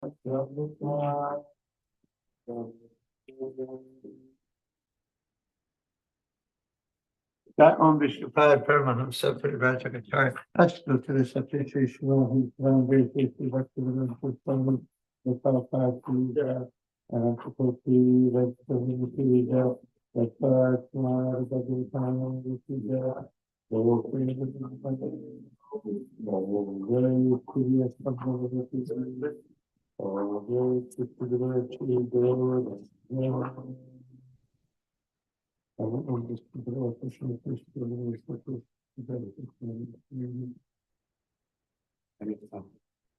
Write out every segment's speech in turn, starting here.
That on Vishnupada Paramanam Sapri Rajakacharya. Ashtu to the Sapri Shiva, who's one great case of Bhaktivedanta Swami, the Prabhupada, and Prabhupada, the Prabhupada, the Prabhupada, the Prabhupada, the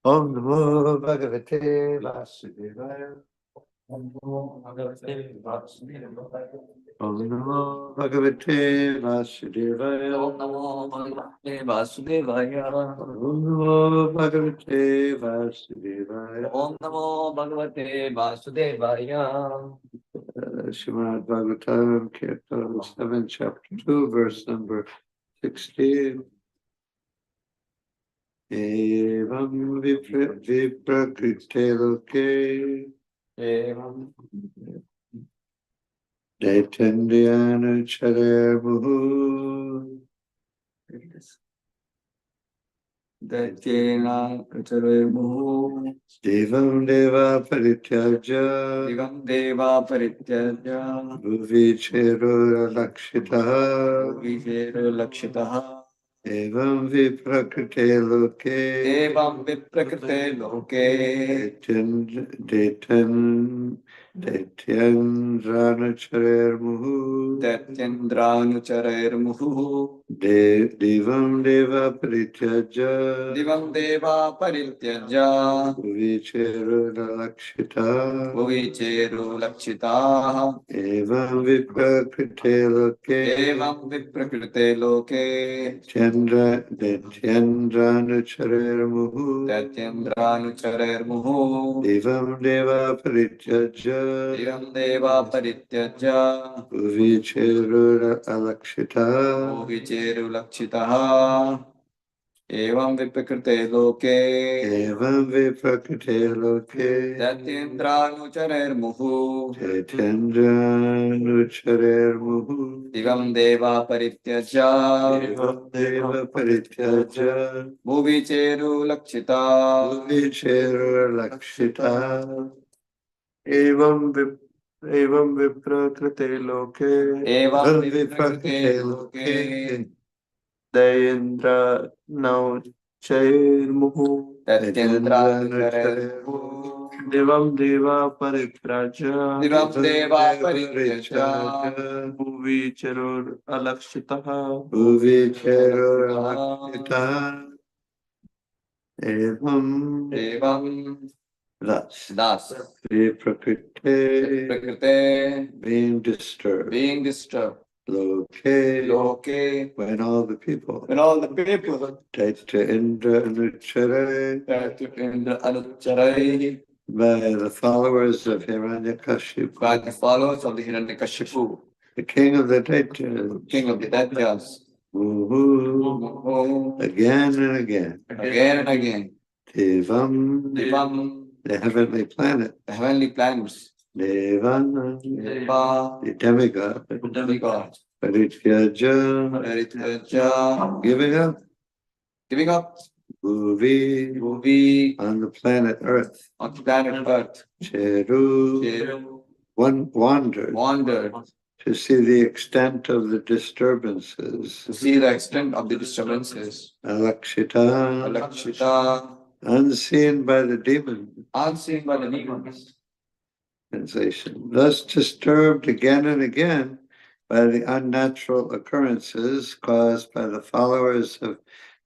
Om Namo Bhagavate Vasudevaya. Om Namo Bhagavate Vasudevaya. Om Namo Bhagavate Vasudevaya. Om Namo Bhagavate Vasudevaya. Om Namo Bhagavate Vasudevaya. Om Namo Bhagavate Vasudevaya. Srimad Bhagavatam, Kirtan 7, chapter 2, verse number 16. Evam viprakrite loke Daitendriyanu charer muhu Daityena charer muhu Devam deva parityaja Devam deva parityaja Bhuvi chero lakshitaha Bhuvi chero lakshitaha Evam viprakrite loke Evam viprakrite loke Daityendranucharer muhu Daityendranucharer muhu Devam deva parityaja Devam deva parityaja Bhuvichero lakshita Bhuvichero lakshita Evam viprakrite loke Evam viprakrite loke Daityendranucharer muhu Daityendranucharer muhu Devam deva parityaja Devam deva parityaja Bhuvichero lakshita Bhuvichero lakshita Evam viprakrite loke Evam viprakrite loke Daityendranucharer muhu Daityendranucharer muhu Devam deva parityaja Devam deva parityaja Bhuvichero lakshita Bhuvichero lakshita Evam viprakrite loke Evam viprakrite loke Daitendra Nauchair Muhu Daitendra Devam Deva Paritraja Devam Deva Paritraja Bhuvi Cherur Alakshitaha Bhuvi Cherur Alakshitaha Evam Thus Prakrite being disturbed Loke, when all the people, Taitya Indra Anucharai, by the followers of Hiranyakashipu, the king of the Daityas, again and again, Devam, the heavenly planets, Deva, the demigod, Parityaja, giving up, Bhuvi, on the planet Earth, Cheru, one wandered to see the extent of the disturbances, Alakshita, unseen by the demons. Translation. Thus disturbed again and again by the unnatural occurrences caused by the followers of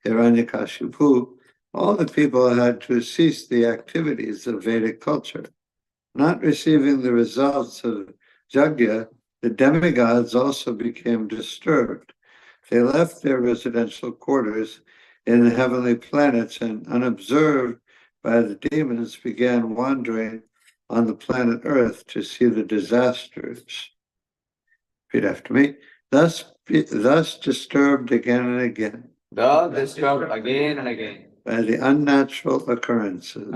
Hiranyakashipu, all the people had to cease the activities of Vedic culture. Not receiving the results of Yajna, the demigods also became disturbed. They left their residential quarters in the heavenly planets and, unobserved by the demons, began wandering on the planet Earth to see the disasters. Repeat after me. Thus disturbed again and again. by the unnatural occurrences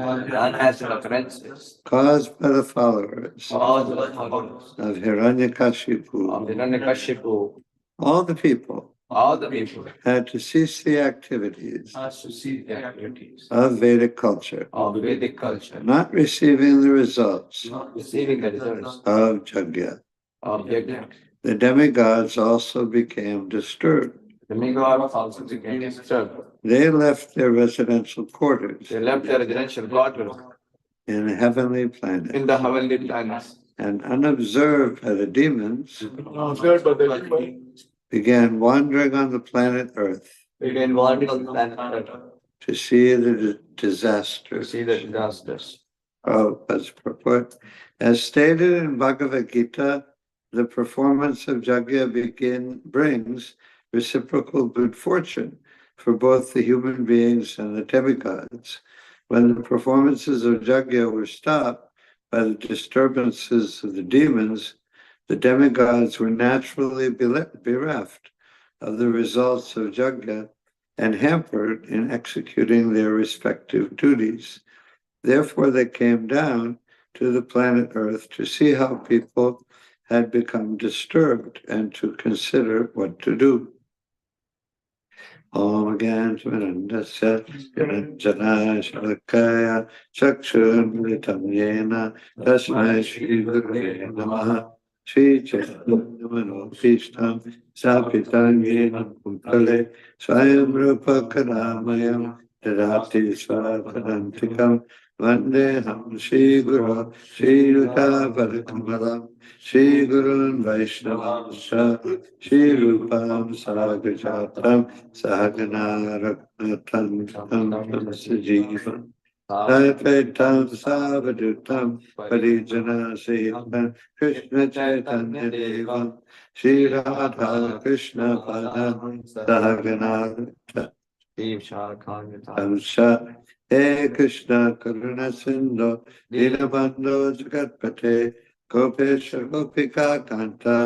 caused by the followers of Hiranyakashipu. All the people had to cease the activities of Vedic culture, not receiving the results of Jagya. The demigods also became disturbed. They left their residential quarters in the heavenly planet. And unobserved by the demons, began wandering on the planet Earth to see the disasters. Prabhupada's purport. As stated in Bhagavad Gita, the performance of Jagya brings reciprocal good fortune for both the human beings and the demigods. When the performances of Jagya were stopped by the disturbances of the demons, the demigods were naturally bereft of the results of Jagya and hampered in executing their respective duties. Therefore, they came down to the planet Earth to see how people had become disturbed and to consider what to do. Om Gyanjvanandasya Jana Shalakaya Chakshurmritam Yena Tasmai Shri Gurave Namaha Shri Chaitanya Manopishtam Sapitam Yena Bhutale Swayam Rupa Karamayam Dadati Swapadantikam Vandeham Shri Guru Shri Yuta Padakamalam Shri Gurun Vaishnavamsha Shri Rupam Saragajatam Sahagana Raknatam Sajivam Saipetam Savadutam Parijana Sahitam Krishna Chaitanya Devam Shri Radha Krishna Padam Sahagana Tamsa He Krishna Karuna Sindhu Dinabandho Jagatpate Gopesha Gopika Kanta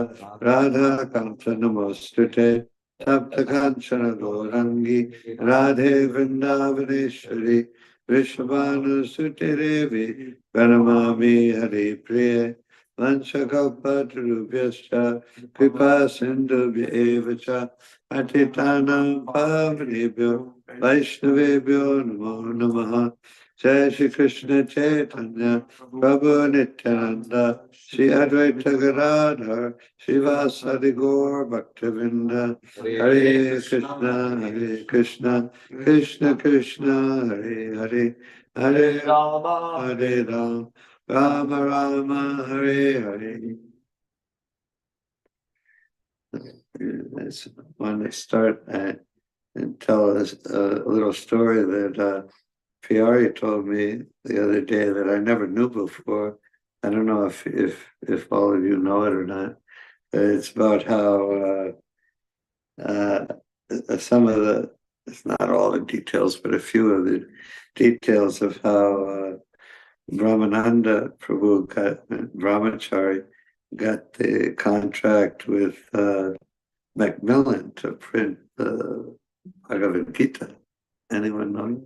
Radha Kanta Namostute Tapta Kanchana Gorangi Radhe Vrindavaneshwari Vrishabhanu Suterevi Pranamami Hari Priye Vanchakalpatarubhyascha Kripa Sindhubhya Evacha Patitanam Pavanebhyo Vaishnavebhyo Namo Namaha Jai Shri Krishna Chaitanya Prabhu Nityananda Shri Advaita Gadadhar Srivasadi Gaur Bhaktavinda Hare Krishna Krishna Krishna Hare Hare Hare Rama Hare Rama Rama Rama Hare Hare. I want to start and tell us a little story that Piari told me the other day that I never knew before. I don't know if all of you know it or not. It's about how some of the, it's not all the details, but a few of the details of how Brahmananda Prabhu Brahmachari got the contract with Macmillan to print the Bhagavad Gita. Anyone know?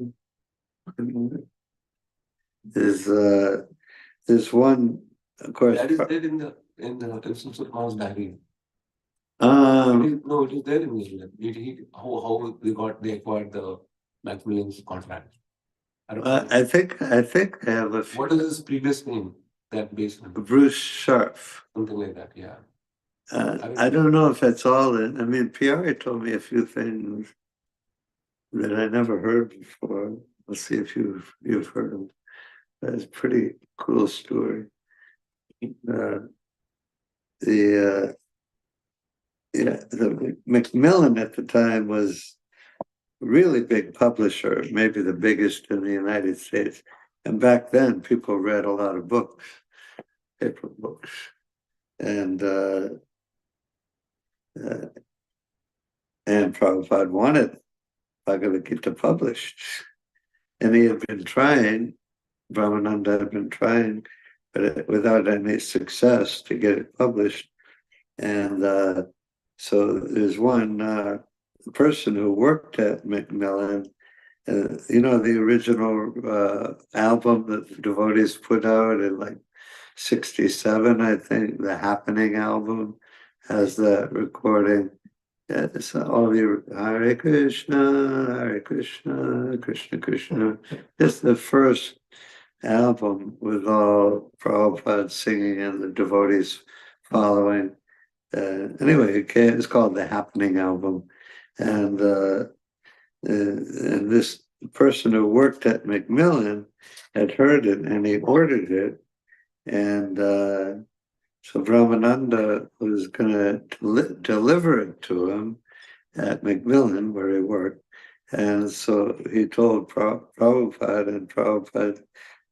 There's one, of course. That is there in the instance of Mao's diary. No, it is there in England. How they acquired the Macmillan's contract? I think I have a few. What is his previous name? That based on Bruce Scharf. Something like that, yeah. I don't know if that's all in. I mean, Pierre told me a few things that I never heard before. Let's see if you've heard them. That's a pretty cool story. The Macmillan at the time was a really big publisher, maybe the biggest in the United States. And back then, people read a lot of books, paper books, and Prabhupada wanted Bhagavad Gita published, and he had been trying. Brahmananda had been trying, but without any success to get it published. And so there's one person who worked at Macmillan, the original album that the devotees put out in like 67, I think, the Happening album has that recording. Yeah, it's all the Hare Krishna, Krishna Krishna. It's the first album with all Prabhupada singing and the devotees following. Anyway, it's called the Happening album. And this person who worked at Macmillan had heard it and he ordered it. And so Brahmananda was going to deliver it to him at Macmillan, where he worked. And so he told Prabhupada,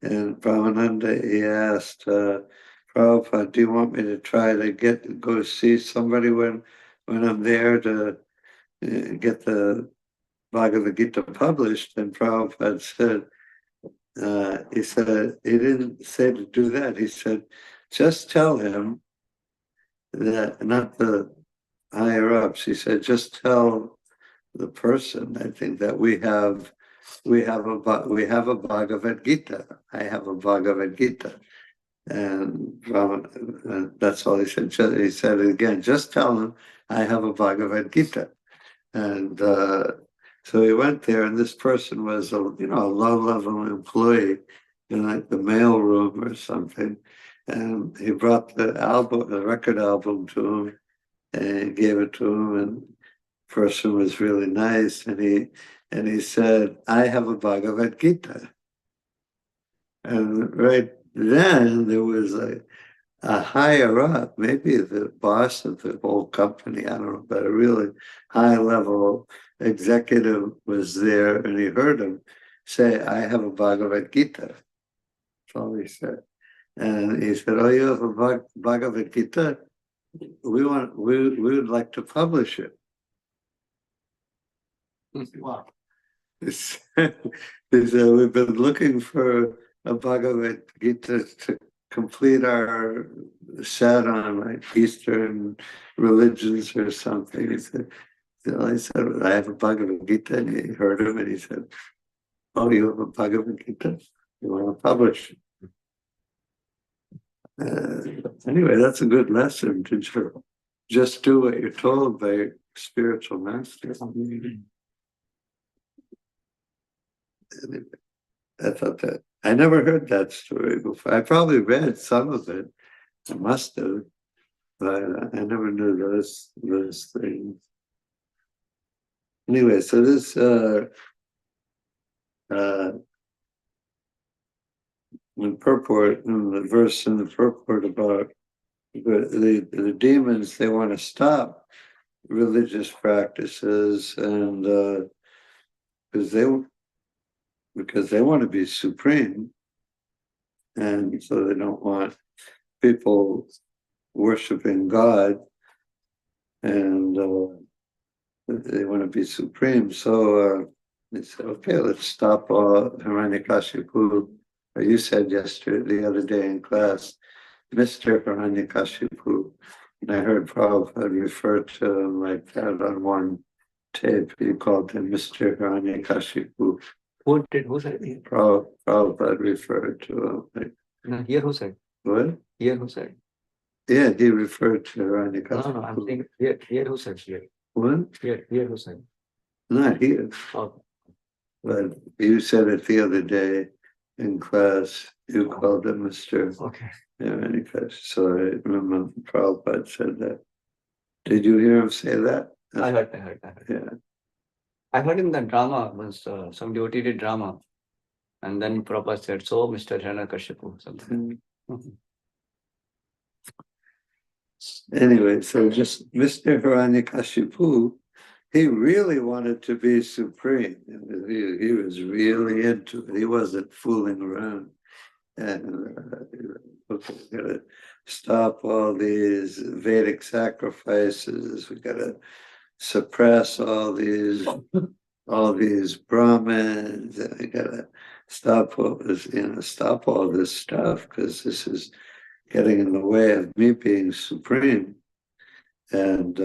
and Brahmananda, he asked Prabhupada, do you want me to try to go see somebody when I'm there to get the Bhagavad Gita published? And Prabhupada said, he didn't say to do that. He said, just tell him that, not the higher ups, he said, just tell the person, I think, that we have a Bhagavad Gita. I have a Bhagavad Gita. And that's all he said. He said it again, just tell him I have a Bhagavad Gita. And so he went there, and this person was a low-level employee in like the mail room or something. And he brought the record album to him, and he gave it to him, and the person was really nice, and he said, I have a Bhagavad Gita. And right then there was a higher up, maybe the boss of the whole company, I don't know, but a really high level executive was there, and he heard him say, I have a Bhagavad Gita. That's all he said. And he said, oh, you have a Bhagavad Gita? We would like to publish it. Wow. He said, we've been looking for a Bhagavad Gita to complete our set on like Eastern religions or something. He said, I said, I have a Bhagavad Gita, and he heard him, and he said, oh, you have a Bhagavad Gita? You want to publish it? Anyway, that's a good lesson to just do what you're told by your spiritual master. Anyway, I thought that I never heard that story before. I probably read some of it. I must have, but I never knew those things. Anyway, so this in the verse in the purport about the demons, they want to stop religious practices, and because they want to be supreme, and so they don't want people worshiping God, and they want to be supreme. So they said, okay, let's stop Hiranyakashipu. Or you said the other day in class, Mr. Hiranyakashipu. And I heard Prabhupada refer to him like that on one tape. He called him Mr. Hiranyakashipu. Who said it? Prabhupada referred to him. Like, No, here who said? what? Here who said? Yeah, he referred to Hiranyakashipu. No, I'm saying here who said here? What? Here who said? Not here. Oh. But you said it the other day in class. You called him Mr. Okay. Hiranyakashipu. So I remember Prabhupada said that. Did you hear him say that? I heard. Yeah. I heard in the drama once some devotee did drama, and then Prabhupada said, "So, Mr. Hiranyakashipu," something. Anyway, so just Mr. Hiranyakashipu, he really wanted to be supreme. He was really into it. He wasn't fooling around. And okay, we gotta stop all these Vedic sacrifices. We gotta suppress all these Brahmins. And we gotta stop all this, stop all this stuff, because this is getting in the way of me being supreme. And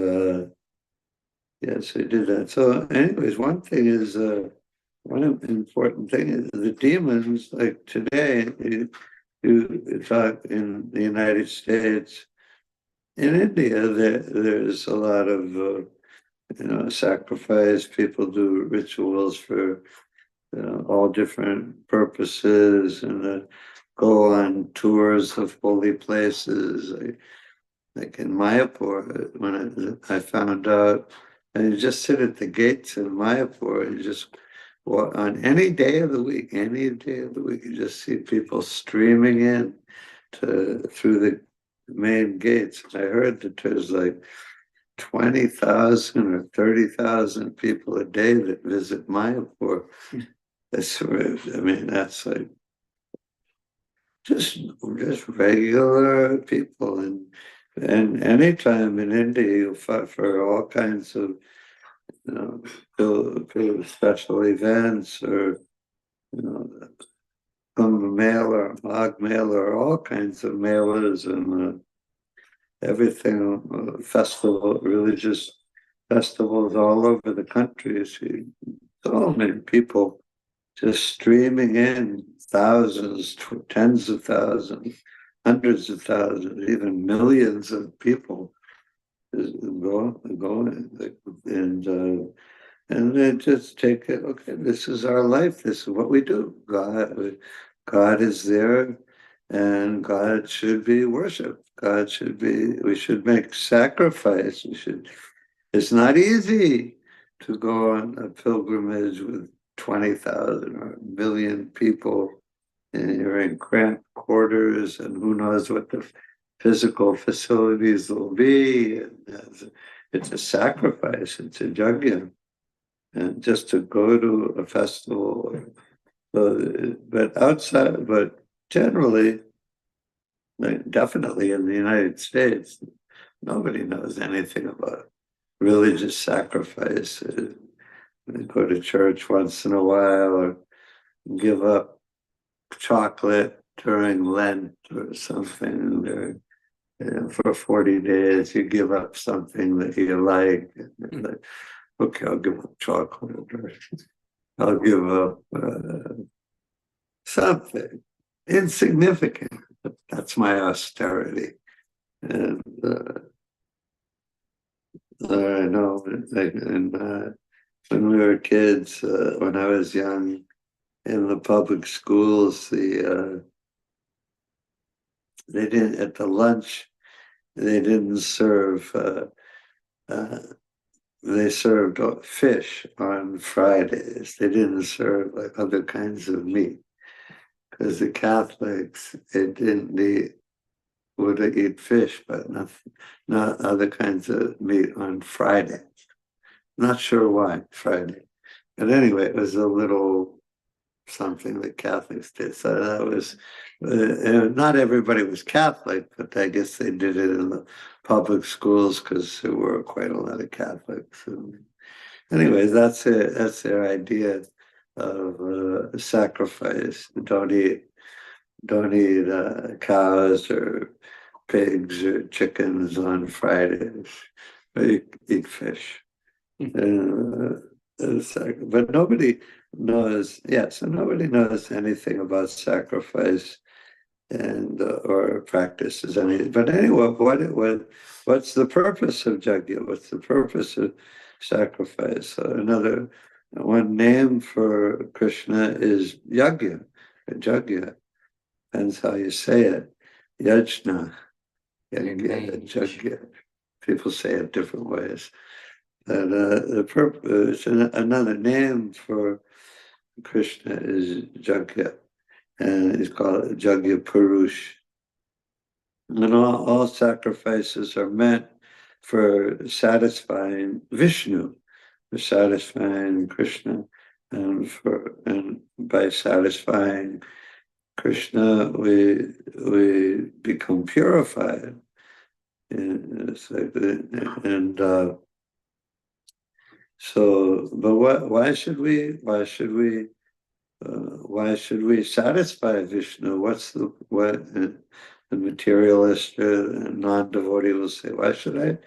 yes, I did that. So anyways, one thing is one important thing is the demons, like today, you talk in the United States, in India, there's a lot of, sacrifice. People do rituals for all different purposes and go on tours of holy places. Like in Mayapur, when I found out, and you just sit at the gates in Mayapur, and you just walk on any day of the week, you just see people streaming in through the main gates. I heard that there's like 20,000 or 30,000 people a day that visit Mayapur. That's, I mean, that's like just regular people, and anytime in India you fight for all kinds of special events, or Kumbh Mela, Magh Mela, all kinds of melas and everything, religious festivals all over the country. You see so many people just streaming in, thousands, tens of thousands, hundreds of thousands, even millions of people going, and they just take it. Okay, this is our life. This is what we do. God is there, and God should be worshipped. We should make sacrifice. It's not easy to go on a pilgrimage with 20,000 or a million people, and you're in cramped quarters, and who knows what the physical facilities will be. And it's a sacrifice. It's a yajna, and just to go to a festival. But generally, definitely in the United States, nobody knows anything about religious sacrifice. They go to church once in a while, or give up chocolate during Lent or something. For 40 days, you give up something that you like. Like, okay, I'll give up chocolate, or I'll give up something insignificant. That's my austerity. And I know, when we were kids, when I was young, in the public schools, they didn't, at the lunch, they didn't serve. They served fish on Fridays. They didn't serve like other kinds of meat, because the Catholics, would eat fish, but not other kinds of meat on Friday. Not sure why Friday, but anyway, it was a little something that Catholics did. So that was, not everybody was Catholic, but I guess they did it in the public schools because there were quite a lot of Catholics. And anyways, that's it. That's their idea of sacrifice. Don't eat cows or pigs or chickens on Fridays, but you eat fish. But nobody knows, so nobody knows anything about sacrifice and or practices any. But anyway, what's the purpose of yajna? What's the purpose of sacrifice? So one name for Krishna is yajna. Depends how you say it. Yajna. Yajna. People say it different ways. And the purpose, another name for Krishna is Jagya, and it's called Jagya Purush. And all sacrifices are meant for satisfying Vishnu, for satisfying Krishna, and by satisfying Krishna, we become purified. But why should we satisfy Vishnu? The materialist and non-devotee will say, why should I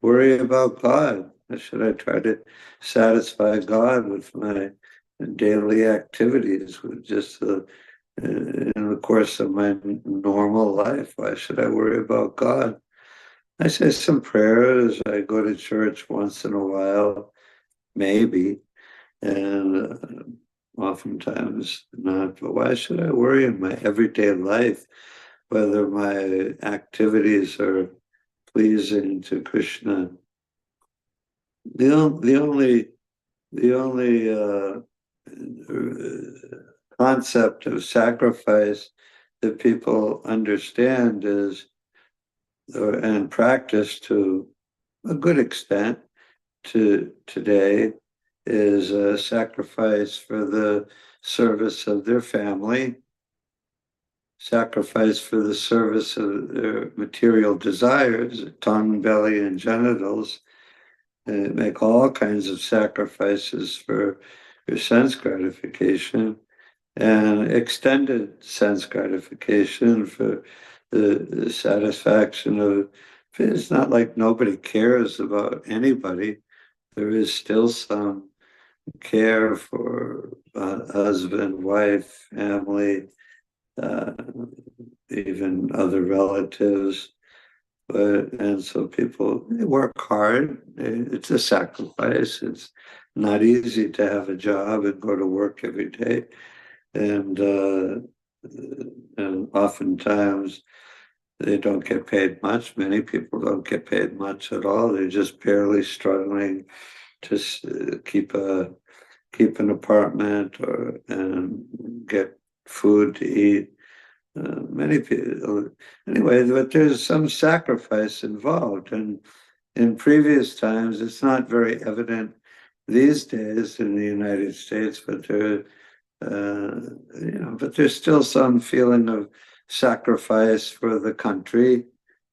worry about God? Why should I try to satisfy God with my daily activities with just in the course of my normal life. Why should I worry about God? I say some prayers. I go to church once in a while, maybe, and oftentimes not. But why should I worry in my everyday life whether my activities are pleasing to Krishna? The only concept of sacrifice that people understand is, and practice to a good extent to today, is a sacrifice for the service of their family, sacrifice for the service of their material desires, tongue, belly, and genitals, make all kinds of sacrifices for your sense gratification, and extended sense gratification for the satisfaction of. It's not like nobody cares about anybody. There is still some care for husband, wife, family, uh, even other relatives. And so people, they work hard. It's a sacrifice. It's not easy to have a job and go to work every day. And oftentimes they don't get paid much. Many people don't get paid much at all. They're just barely struggling to keep an apartment and get food to eat. Many people, anyway, but there's some sacrifice involved, and in previous times, it's not very evident these days in the United States, but but there's still some feeling of sacrifice for the country.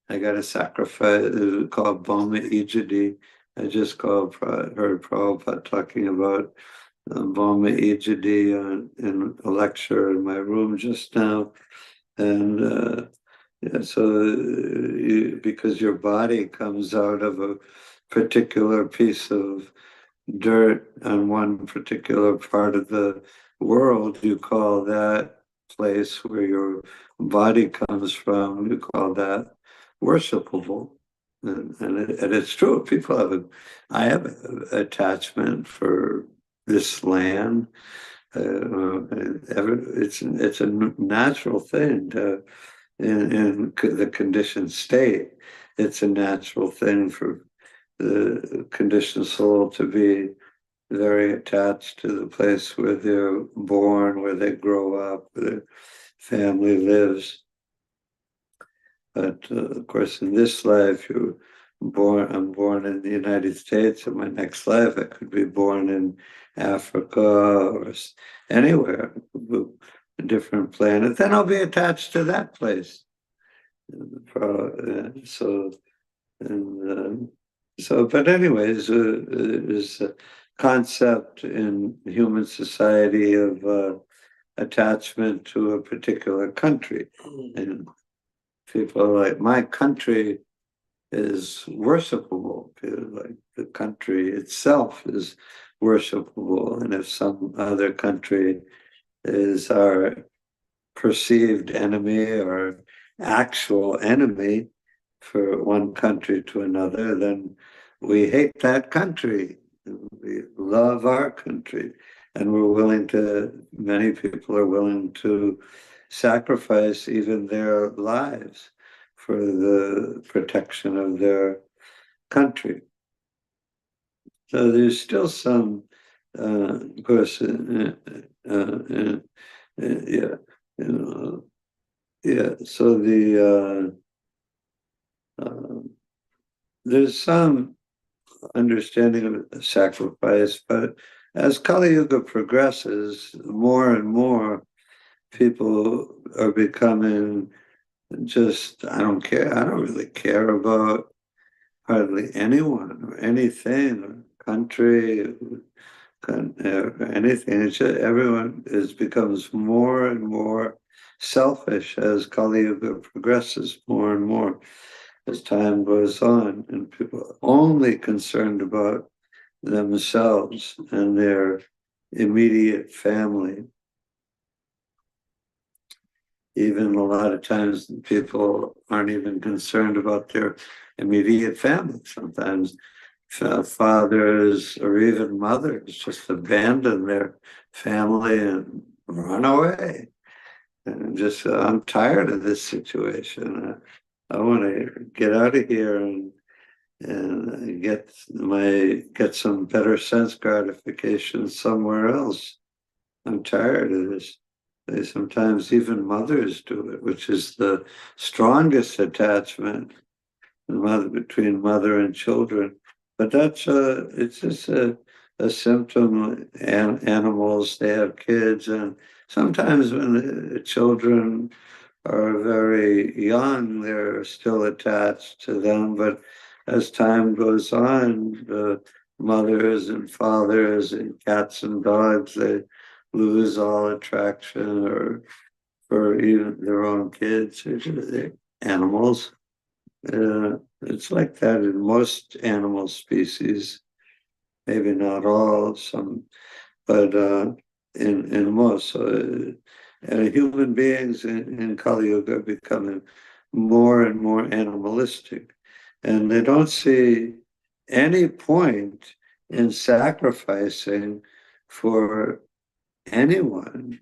I got a sacrifice called Boma Ijadi. I just heard Prabhupada talking about Boma Ijadi in a lecture in my room just now. And yeah, so because your body comes out of a particular piece of dirt on one particular part of the world, you call that place where your body comes from, you call that worshipable. And it's true. I have an attachment for this land. It's a natural thing in the conditioned state. It's a natural thing for the conditioned soul to be very attached to the place where they're born, where they grow up, where their family lives. But of course, in this life, I'm born in the United States. In my next life, I could be born in Africa or anywhere, a different planet. Then I'll be attached to that place. But anyways, there's a concept in human society of attachment to a particular country. And people are like, my country is worshipable. Like the country itself is worshipable. And if some other country is our perceived enemy or actual enemy for one country to another, then we hate that country. We love our country. And many people are willing to sacrifice even their lives for the protection of their country. So there's still some, of course, yeah, yeah. So there's some understanding of sacrifice, but as Kali Yuga progresses, more and more people are becoming just, I don't care. I don't really care about hardly anyone or anything or country or anything. It's just everyone becomes more and more selfish as Kali Yuga progresses more and more as time goes on, and people are only concerned about themselves and their immediate family. Even a lot of times people aren't even concerned about their immediate family. Sometimes fathers or even mothers just abandon their family and run away. And just, I'm tired of this situation. I want to get out of here and get some better sense gratification somewhere else. I'm tired of this. Sometimes even mothers do it, which is the strongest attachment between mother and children. But it's just a symptom. Animals, they have kids, and sometimes when the children are very young, they're still attached to them. But as time goes on, the mothers and fathers and cats and dogs, they lose all attraction or for even their own kids or their animals. It's like that in most animal species, maybe not all, some, but in most. Human beings in Kali Yuga are becoming more and more animalistic, and they don't see any point in sacrificing for anyone,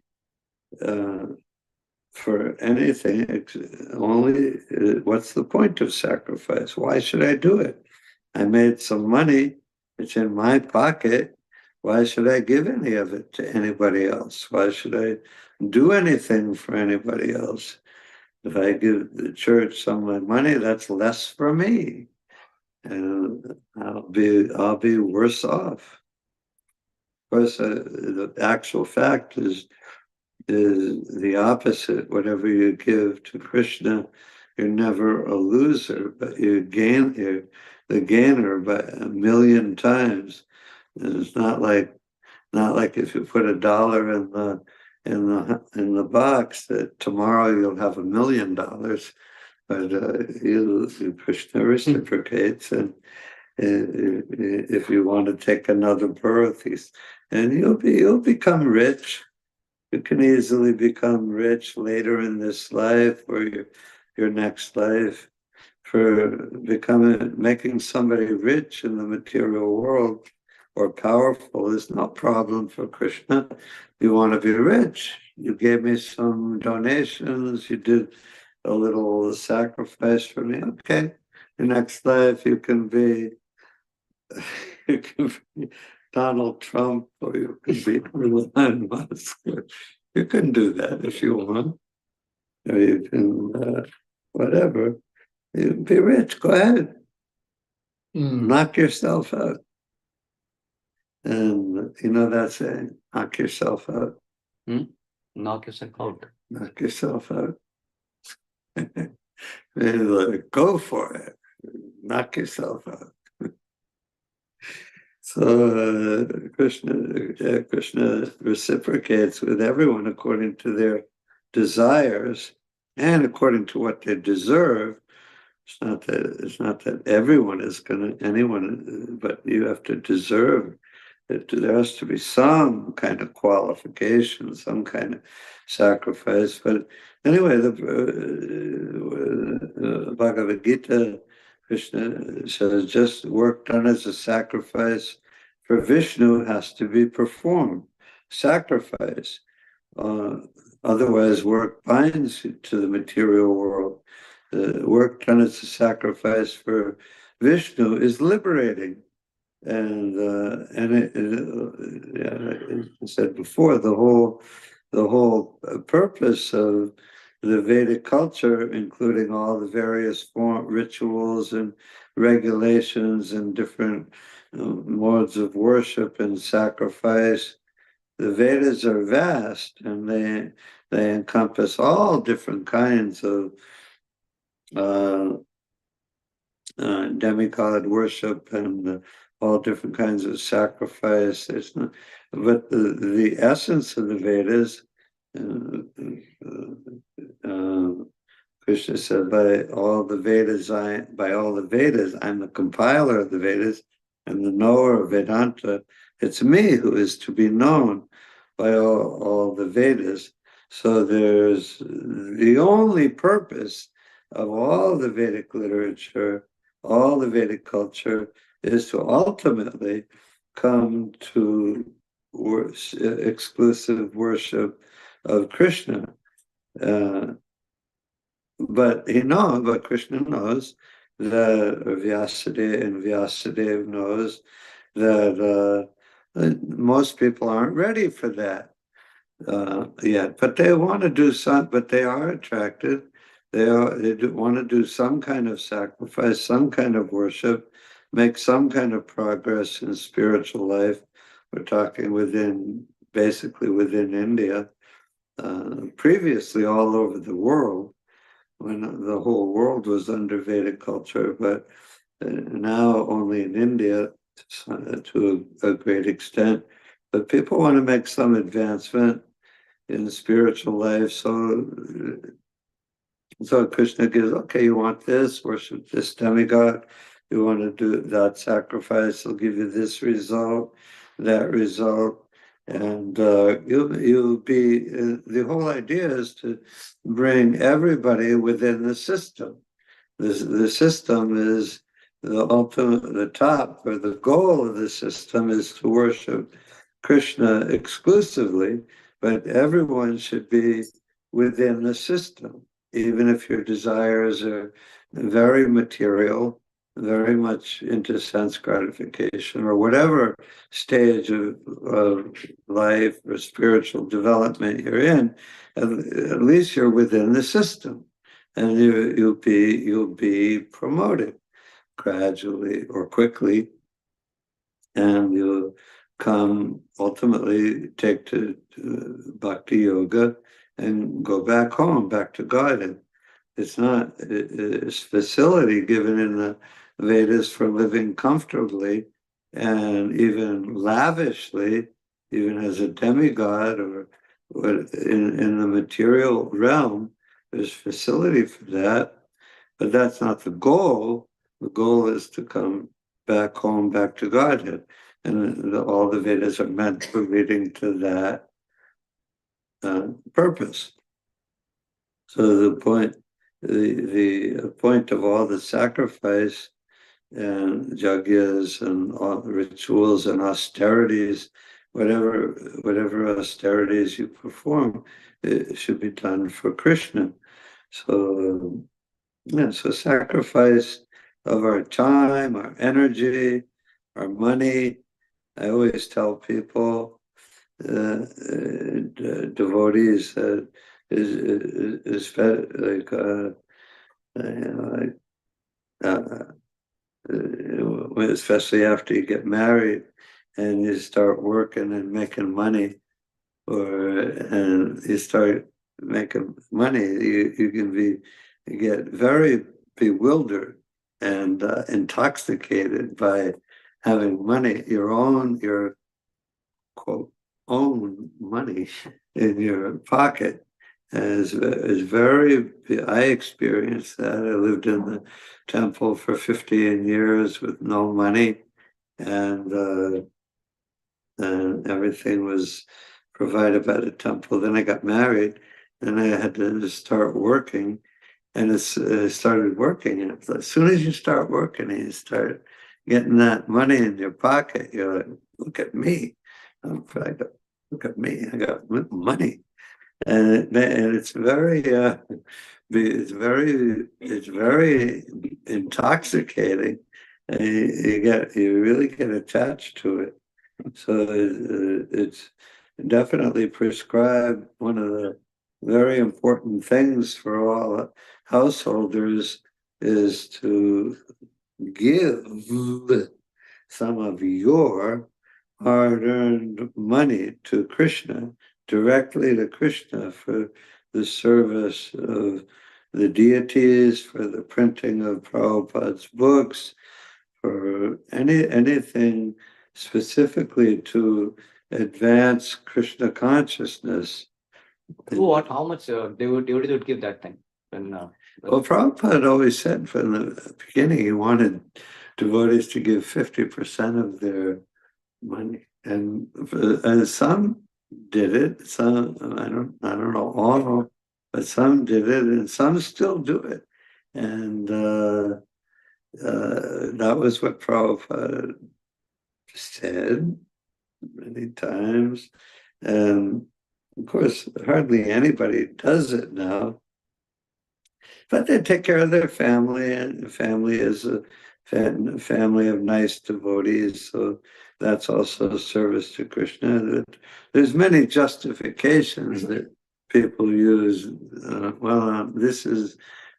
for anything. Only what's the point of sacrifice? Why should I do it? I made some money, it's in my pocket. Why should I give any of it to anybody else? Why should I do anything for anybody else? If I give the church some of my money, that's less for me, and I'll be worse off. Of course, the actual fact is the opposite. Whatever you give to Krishna, you're never a loser, but you're the gainer by 1,000,000 times. And it's not like if you put $1 in the box that tomorrow you'll have $1,000,000. But Krishna reciprocates, and if you want to take another birth, and you'll become rich. You can easily become rich later in this life or your next life. For making somebody rich in the material world or powerful is no problem for Krishna. You want to be rich. You gave me some donations. You did a little sacrifice for me. Okay, your next life you can be Donald Trump, or you can be Elon Musk. You can do that if you want. Or you can, whatever. You can be rich. Go ahead. Knock yourself out. And you know that saying, knock yourself out. Knock yourself out. Knock yourself out. Like, go for it. Knock yourself out. So Krishna reciprocates with everyone according to their desires and according to what they deserve. It's not that everyone is anyone, but you have to deserve it. There has to be some kind of qualification, some kind of sacrifice. But anyway, the Bhagavad Gita, Krishna says, just work done as a sacrifice for Vishnu has to be performed. Sacrifice. Otherwise, work binds you to the material world. The work done as a sacrifice for Vishnu is liberating. And I said before, the whole purpose of the Vedic culture, including all the various rituals and regulations and different modes of worship and sacrifice. The Vedas are vast, and they encompass all different kinds of demigod worship and all different kinds of sacrifice. But the essence of the Vedas, Krishna said, by all the Vedas, I'm the compiler of the Vedas and the knower of Vedanta. It's me who is to be known by all the Vedas. So there's the only purpose of all the Vedic literature, all the Vedic culture, is to ultimately come to exclusive worship of Krishna. But Krishna knows that Vyasadeva knows that most people aren't ready for that yet. But they want to do but they are attracted. They do want to do some kind of sacrifice, some kind of worship, make some kind of progress in spiritual life. We're talking basically within India, previously all over the world, when the whole world was under Vedic culture, but now only in India to a great extent. But people want to make some advancement in spiritual life. So Krishna gives, okay, you want this, worship this demigod. You want to do that sacrifice, he'll give you this result, that result. And you'll be, the whole idea is to bring everybody within the system. The system is the ultimate, the top, or the goal of the system is to worship Krishna exclusively, but everyone should be within the system, even if your desires are very material, very much into sense gratification, or whatever stage of life or spiritual development you're in, at least you're within the system, and you'll be promoted gradually or quickly, and you'll come ultimately take to bhakti yoga and go back home, back to God. It's facility given in the Vedas for living comfortably and even lavishly, even as a demigod or in the material realm. There's facility for that, but that's not the goal. The goal is to come back home, back to Godhead. And all the Vedas are meant for leading to that purpose. So the point of all the sacrifice and yagyas and all the rituals and austerities, whatever austerities you perform, it should be done for Krishna. So so sacrifice of our time, our energy, our money. I always tell people, devotees, is like especially after you get married and you start working and making money, and you start making money, you can get very bewildered and intoxicated by having money, your quote own money in your pocket. Is very, I experienced that. I lived in the temple for 15 years with no money, and everything was provided by the temple. Then I got married, and I had to start working, and I started working. And as soon as you start working and you start getting that money in your pocket, you're like, look at me. Look at me, I got money. And it's very intoxicating, and you really get attached to it. So it's definitely prescribed. One of the very important things for all householders is to give some of your hard-earned money to Krishna, directly to Krishna, for the service of the deities, for the printing of Prabhupada's books, for anything specifically to advance Krishna consciousness. How much devotee would give that time? Well, Prabhupada always said from the beginning he wanted devotees to give 50% of their money. and some did it. Some I don't know all, but some did it, and some still do it. And that was what Prabhupada said many times. And of course, hardly anybody does it now. But they take care of their family, and the family is a family of nice devotees. So that's also a service to Krishna. There's many justifications that people use. This is,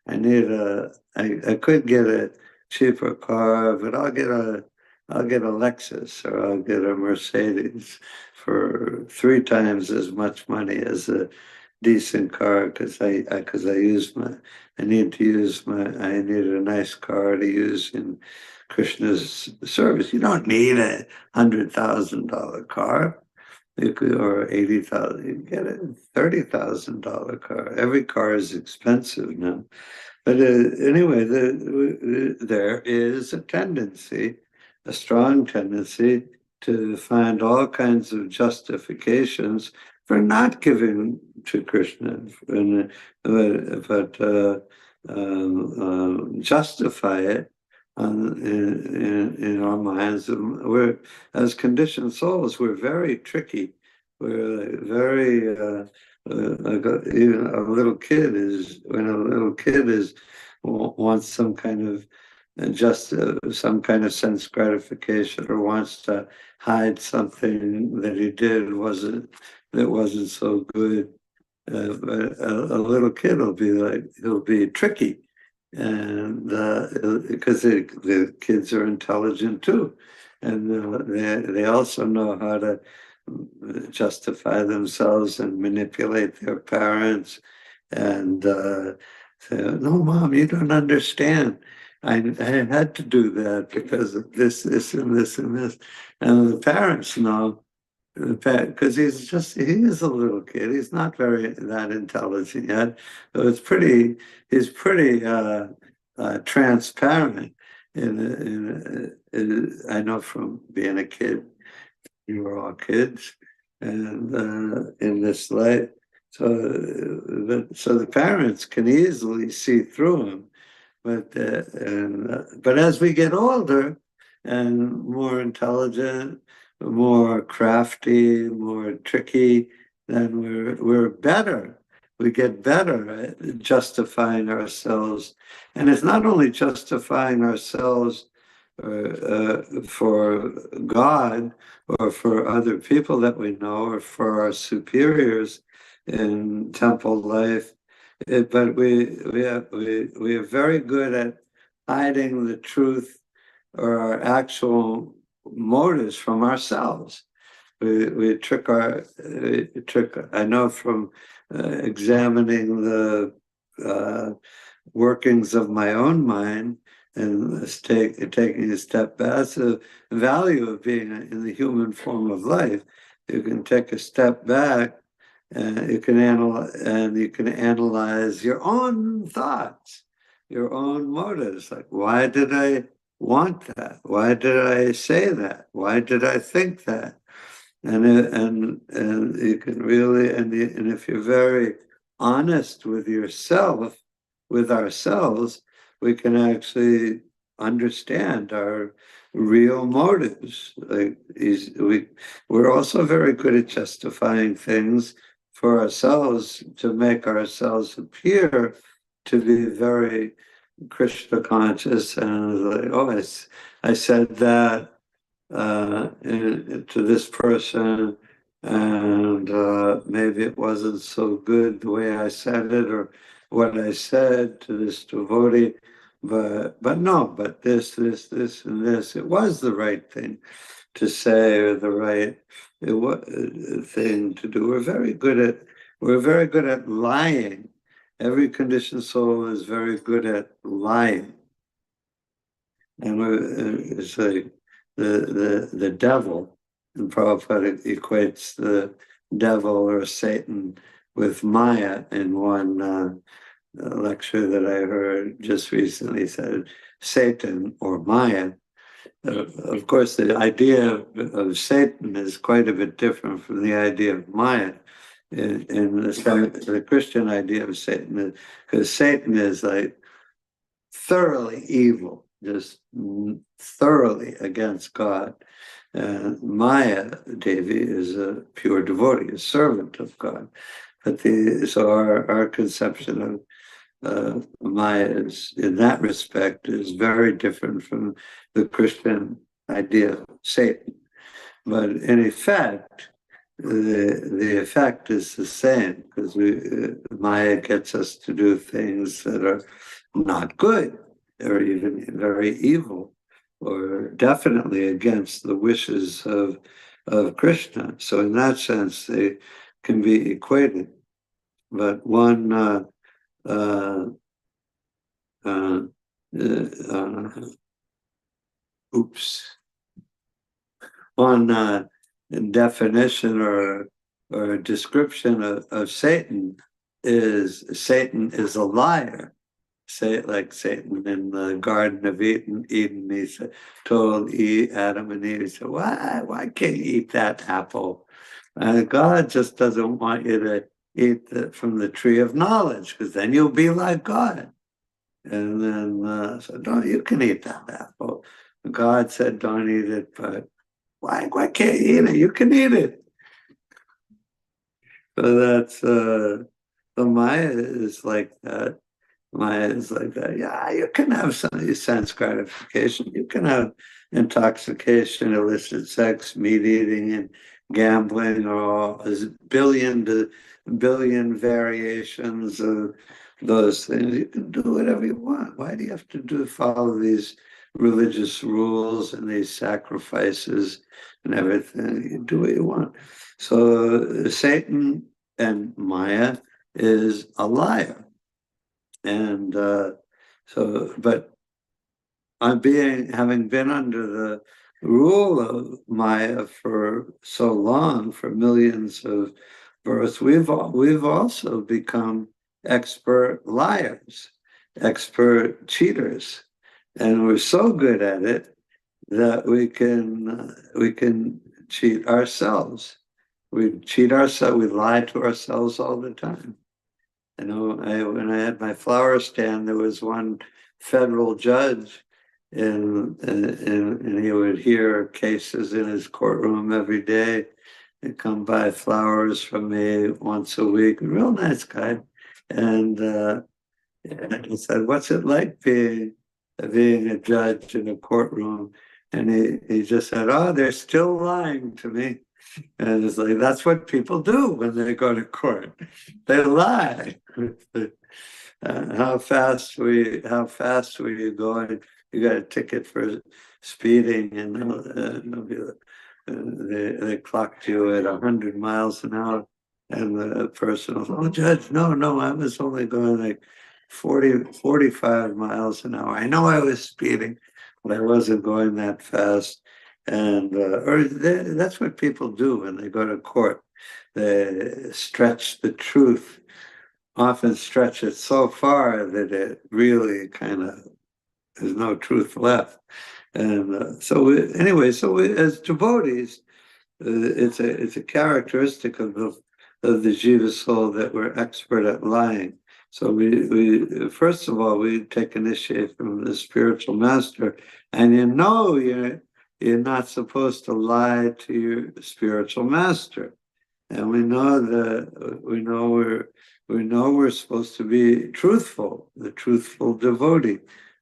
I could get a cheaper car, but I'll get a Lexus or I'll get a Mercedes for 3 times as much money as a decent car because I need to use I need a nice car to use in Krishna's service. You don't need $100,000 car. You could, or 80,000. You can get a $30,000 car. Every car is expensive now. But anyway, there is a tendency, a strong tendency, to find all kinds of justifications for not giving to Krishna, but justify it in our minds. We're, as conditioned souls, we're very tricky. We're very even a little kid is when a little kid is wants some kind of just some kind of sense gratification or wants to hide something that he did that wasn't so good. But a little kid will be he'll be tricky, and because the kids are intelligent too, and they also know how to justify themselves and manipulate their parents, and say, "No, Mom, you don't understand. I had to do that because of this, and this, and this," and the parents know because he is a little kid. He's not very that intelligent yet. So he's pretty transparent. I know from being a kid, you were all kids, and in this light. So the parents can easily see through him. But as we get older and more intelligent, more crafty, more tricky, then we're better. We get better at justifying ourselves, and it's not only justifying ourselves for God or for other people that we know or for our superiors in temple life. But we are very good at hiding the truth or our actual motives from ourselves. We trick I know from examining the workings of my own mind and taking a step back. That's the value of being in the human form of life. You can take a step back. You can analyze your own thoughts, your own motives. Like, why did I want that? Why did I say that? Why did I think that? And you can really and if you're very honest with yourself, with ourselves, we can actually understand our real motives. We're also very good at justifying things for ourselves to make ourselves appear to be very Krishna conscious, and like, oh, I said that to this person, and maybe it wasn't so good the way I said it or what I said to this devotee, but this, and this, it was the right thing to say or the right thing to do. We're very good at lying. Every conditioned soul is very good at lying, and it's like the devil. And Prabhupada equates the devil or Satan with Maya in one lecture that I heard just recently. Said Satan or Maya Of course, the idea of Satan is quite a bit different from the idea of Maya. In the Christian idea of Satan, because Satan is like thoroughly evil, just thoroughly against God. Maya Devi is a pure devotee, a servant of God. But so our conception of Maya is, in that respect, is very different from the Christian idea of Satan. But in effect, the effect is the same, because Maya gets us to do things that are not good, or even very evil, or definitely against the wishes of Krishna. So in that sense, they can be equated. But one one definition or description of Satan is a liar. Say like Satan in the Garden of Eden, he told Adam and Eve, he said, why can't you eat that apple? God just doesn't want you to eat from the tree of knowledge, because then you'll be like God. And then said, no, you can eat that apple. God said, don't eat it, but why can't you eat it? You can eat it. So that's the Maya is like that. Maya is like that. Yeah, you can have some sense gratification. You can have intoxication, illicit sex, meat eating, and gambling, or all billion variations of those things. You can do whatever you want. Why do you have to follow these religious rules and these sacrifices and everything? You do what you want. So Satan and Maya is a liar. And but having been under the rule of Maya for so long, for millions of births, we've also become expert liars, expert cheaters, and we're so good at it that we can cheat ourselves. We cheat ourselves. We lie to ourselves all the time. You know, when I had my flower stand, there was one federal judge, and he would hear cases in his courtroom every day. He'd come buy flowers from me once a week. A real nice guy, and he said, "What's it like being a judge in a courtroom?" And he just said, "Oh, they're still lying to me." And it's like, that's what people do when they go to court. They lie. How fast were you going? You got a ticket for speeding, and they clocked you at 100 miles an hour. And the person was, oh, Judge, no, I was only going like 45 miles an hour. I know I was speeding, but I wasn't going that fast. And that's what people do when they go to court. They stretch the truth, often stretch it so far that it really kind of, there's no truth left. And so as devotees, it's a characteristic of the jiva soul that we're expert at lying. So we first of all, we take initiate from the spiritual master, and you're not supposed to lie to your spiritual master. And we know we're supposed to be truthful, the truthful devotee,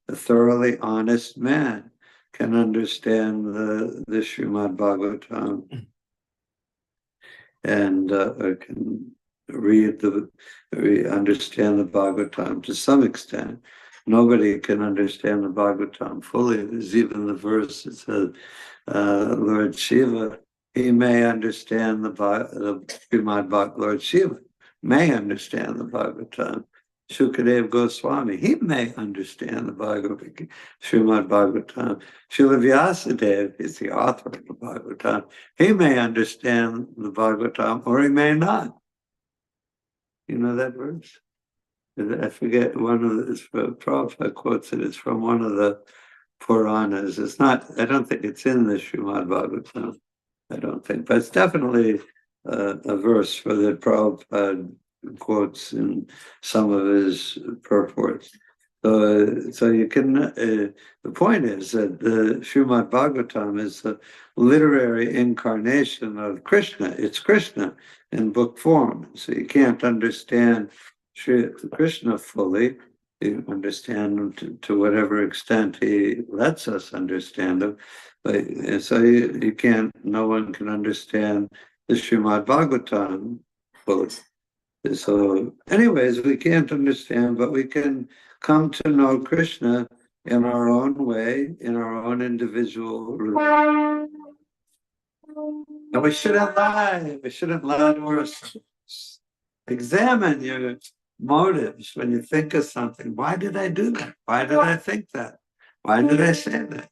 a thoroughly honest man can understand the Srimad Bhagavatam and can understand the Bhagavatam to some extent. Nobody can understand the Bhagavatam fully. There's even the verse that says, Lord Shiva, he may understand the Srimad Bhagavatam. Lord Shiva may understand the Bhagavatam. Shukadev Goswami, he may understand the Srimad Bhagavatam. Srila Vyasadeva is the author of the Bhagavatam. He may understand the Bhagavatam, or he may not. You know that verse? I forget, Prabhupada quotes it. It's from one of the Puranas. It's not, I don't think it's in the Srimad Bhagavatam. I don't think, but it's definitely a verse for the Prabhupada quotes in some of his purports. So you can, the point is that the Srimad Bhagavatam is the literary incarnation of Krishna. It's Krishna in book form. So you can't understand Sri Krishna fully. You understand him to whatever extent he lets us understand him. But so you can't, no one can understand the Srimad Bhagavatam fully. So, anyways, we can't understand, but we can come to know Krishna in our own way, in our own individual route. And we shouldn't lie. We shouldn't lie to ourselves. Examine your motives when you think of something. Why did I do that? Why did I think that? Why did I say that?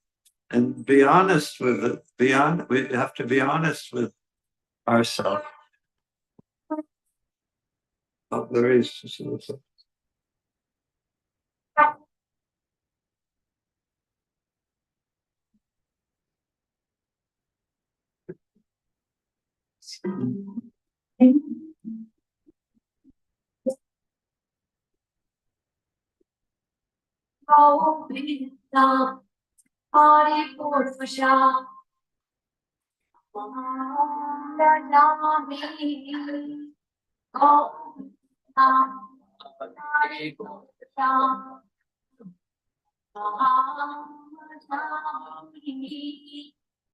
And be honest with it. We have to be honest with ourselves. Oh, there is. Govinda, Hari Purvasha, Rajami, Govinda, Hari Purvasha, Rajami.